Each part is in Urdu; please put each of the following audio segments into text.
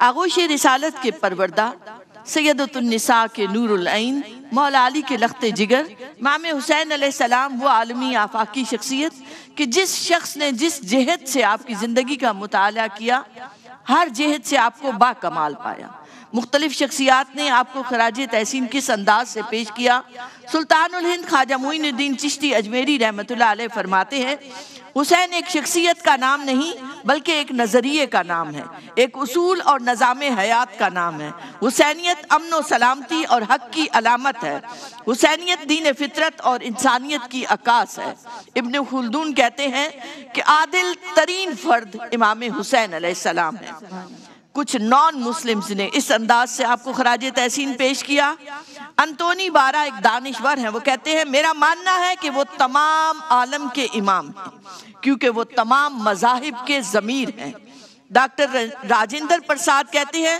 آغوش رسالت کے پروردہ، سیدۃ النساء کے نور العین، مولا علی کے لخت جگر، امام حسین علیہ السلام وہ عالمی آفاقی شخصیت کہ جس شخص نے جس جہت سے آپ کی زندگی کا مطالعہ کیا، ہر جہت سے آپ کو با کمال پایا۔ مختلف شخصیات نے آپ کو خراج تحسین کس انداز سے پیش کیا۔ سلطان الہند خواجہ معین الدین چشتی اجمیری رحمۃ اللہ علیہ فرماتے ہیں، حسین ایک شخصیت کا نام نہیں بلکہ ایک نظریے کا نام ہے، ایک اصول اور نظام حیات کا نام ہے۔ حسینیت امن و سلامتی اور حق کی علامت ہے۔ حسینیت دین فطرت اور انسانیت کی عکاس ہے۔ ابن خلدون کہتے ہیں کہ عادل ترین فرد امام حسین علیہ السلام ہے۔ کچھ نان مسلمز نے اس انداز سے آپ کو خراج تحسین پیش کیا۔ انتونی بارہ ایک دانشور ہیں، وہ کہتے ہیں میرا ماننا ہے کہ وہ تمام عالم کے امام ہیں کیونکہ وہ تمام مذاہب کے ضمیر ہیں۔ ڈاکٹر راجندر پرساد کہتے ہیں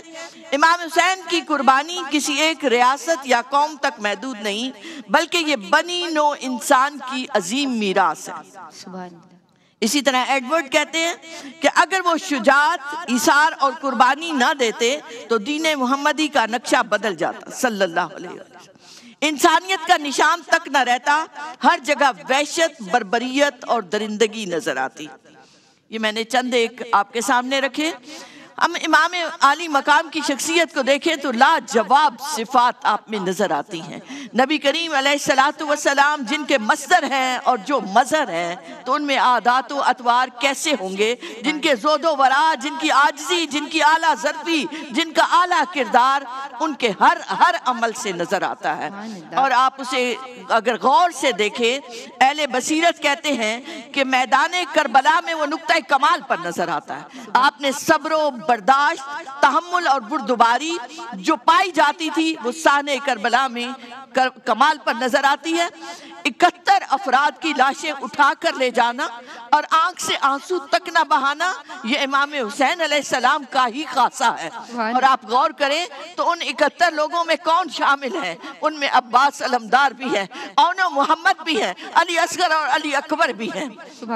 امام حسین کی قربانی کسی ایک ریاست یا قوم تک محدود نہیں بلکہ یہ بنی نوع انسان کی عظیم میراث ہے۔ اسی طرح ایڈورڈ کہتے ہیں کہ اگر وہ شجاعت، ایثار اور قربانی نہ دیتے تو دین محمدی کا نقشہ بدل جاتا صلی اللہ علیہ وسلم۔ انسانیت کا نشان تک نہ رہتا، ہر جگہ وحشت، بربریت اور درندگی نظر آتی۔ یہ میں نے چند ایک آپ کے سامنے رکھے۔ ہم امام عالی مقام کی شخصیت کو دیکھیں تو لاجواب صفات آپ میں نظر آتی ہیں۔ نبی کریم علیہ السلام جن کے مصدر ہیں اور جو مظہر ہیں تو ان میں عادات و اطوار کیسے ہوں گے، جن کے زہد و ورع، جن کی عاجزی، جن کی اعلیٰ ظرفی، جن کا اعلیٰ کردار ان کے ہر عمل سے نظر آتا ہے۔ اور آپ اسے اگر غور سے دیکھیں، اہل بصیرت کہتے ہیں کہ میدان کربلا میں وہ نقطہ کمال پر نظر آتا ہے۔ آپ نے صبر و برداشت، تحمل اور بردباری جو پائی جاتی تھی وہ صحنہ کربلا میں کمال پر نظر آتی ہے۔ 71 افراد کی لاشیں اٹھا کر لے جانا اور آنکھ سے آنسو تک نہ بہانا، یہ امام حسین علیہ السلام کا ہی خاصہ ہے۔ اور آپ غور کریں تو ان 71 لوگوں میں کون شامل ہیں؟ ان میں عباس علمدار بھی ہے، اون و محمد بھی ہیں، علی اصغر اور علی اکبر بھی ہیں۔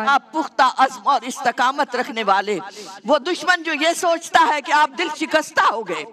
آپ پختہ عزم اور استقامت رکھنے والے، وہ دشمن جو یہ سوچتا ہے کہ آپ دل شکستہ ہو گئے،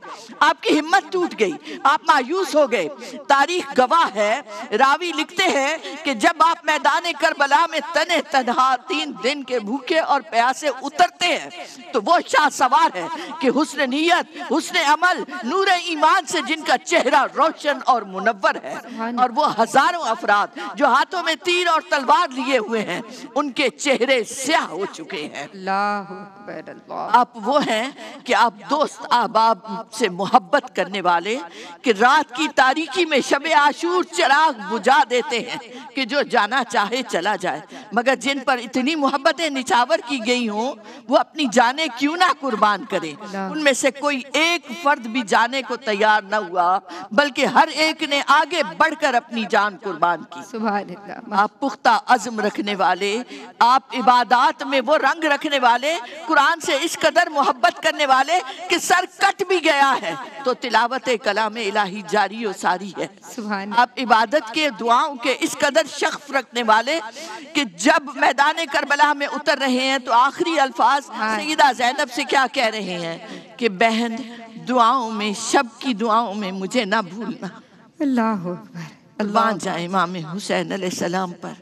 آپ کی ہمت ٹوٹ گئی، آپ مایوس ہو گئے، تاریخ گواہ ہے، راوی لکھتے ہیں کہ جب آپ میدان کربلا میں تنہ تنہا 3 دن کے بھوکے اور پیاسے اترتے ہیں تو وہ شاہ سوار ہے کہ حسن نیت، حسن عمل، نور ایمان سے جن کا چہرہ روشن اور منور ہے، اور وہ ہزاروں افراد جو ہاتھوں میں تیر اور تلوار لیے ہوئے ہیں ان کے چہرے سیاہ ہو چکے ہیں۔ اللہ اکبر اللہ۔ آپ وہ ہیں کہ آپ دوست احباب سے محبت کرنے والے کہ رات کی تاریکی میں شب عاشور چراغ بجھا دیتے ہیں کہ جو جانا چاہے چلا جائے، مگر جن پر اتنی محبتیں نچھاور کی گئی ہوں وہ اپنی جانیں کیوں نہ قربان کریں۔ ان میں سے کوئی ایک فرد بھی جانے کو تیار نہ ہوا بلکہ ہر ایک نے آگے بڑھ کر اپنی جان قربان کی۔ سبحان اللہ۔ آپ پختہ عزم رکھنے والے، آپ عبادات میں وہ رنگ رکھنے والے، قرآن سے اس قدر محبت کرنے والے کہ سر کٹ بھی گیا ہے تو تلاوت کلام الہی جاری و ساری ہے۔ سبحان آپ عبادت کے دعاؤں کے اس قدر شغف رکھنے والے کہ جب میدان کربلا میں اتر رہے ہیں تو آخری الفاظ سیدہ زینب سے کیا کہہ رہے ہیں کہ بہن دعاؤں میں، شب کی دعاؤں میں مجھے نہ بھولنا۔ اللہ اکبر۔ قربان جائیں امام حسین علیہ السلام پر۔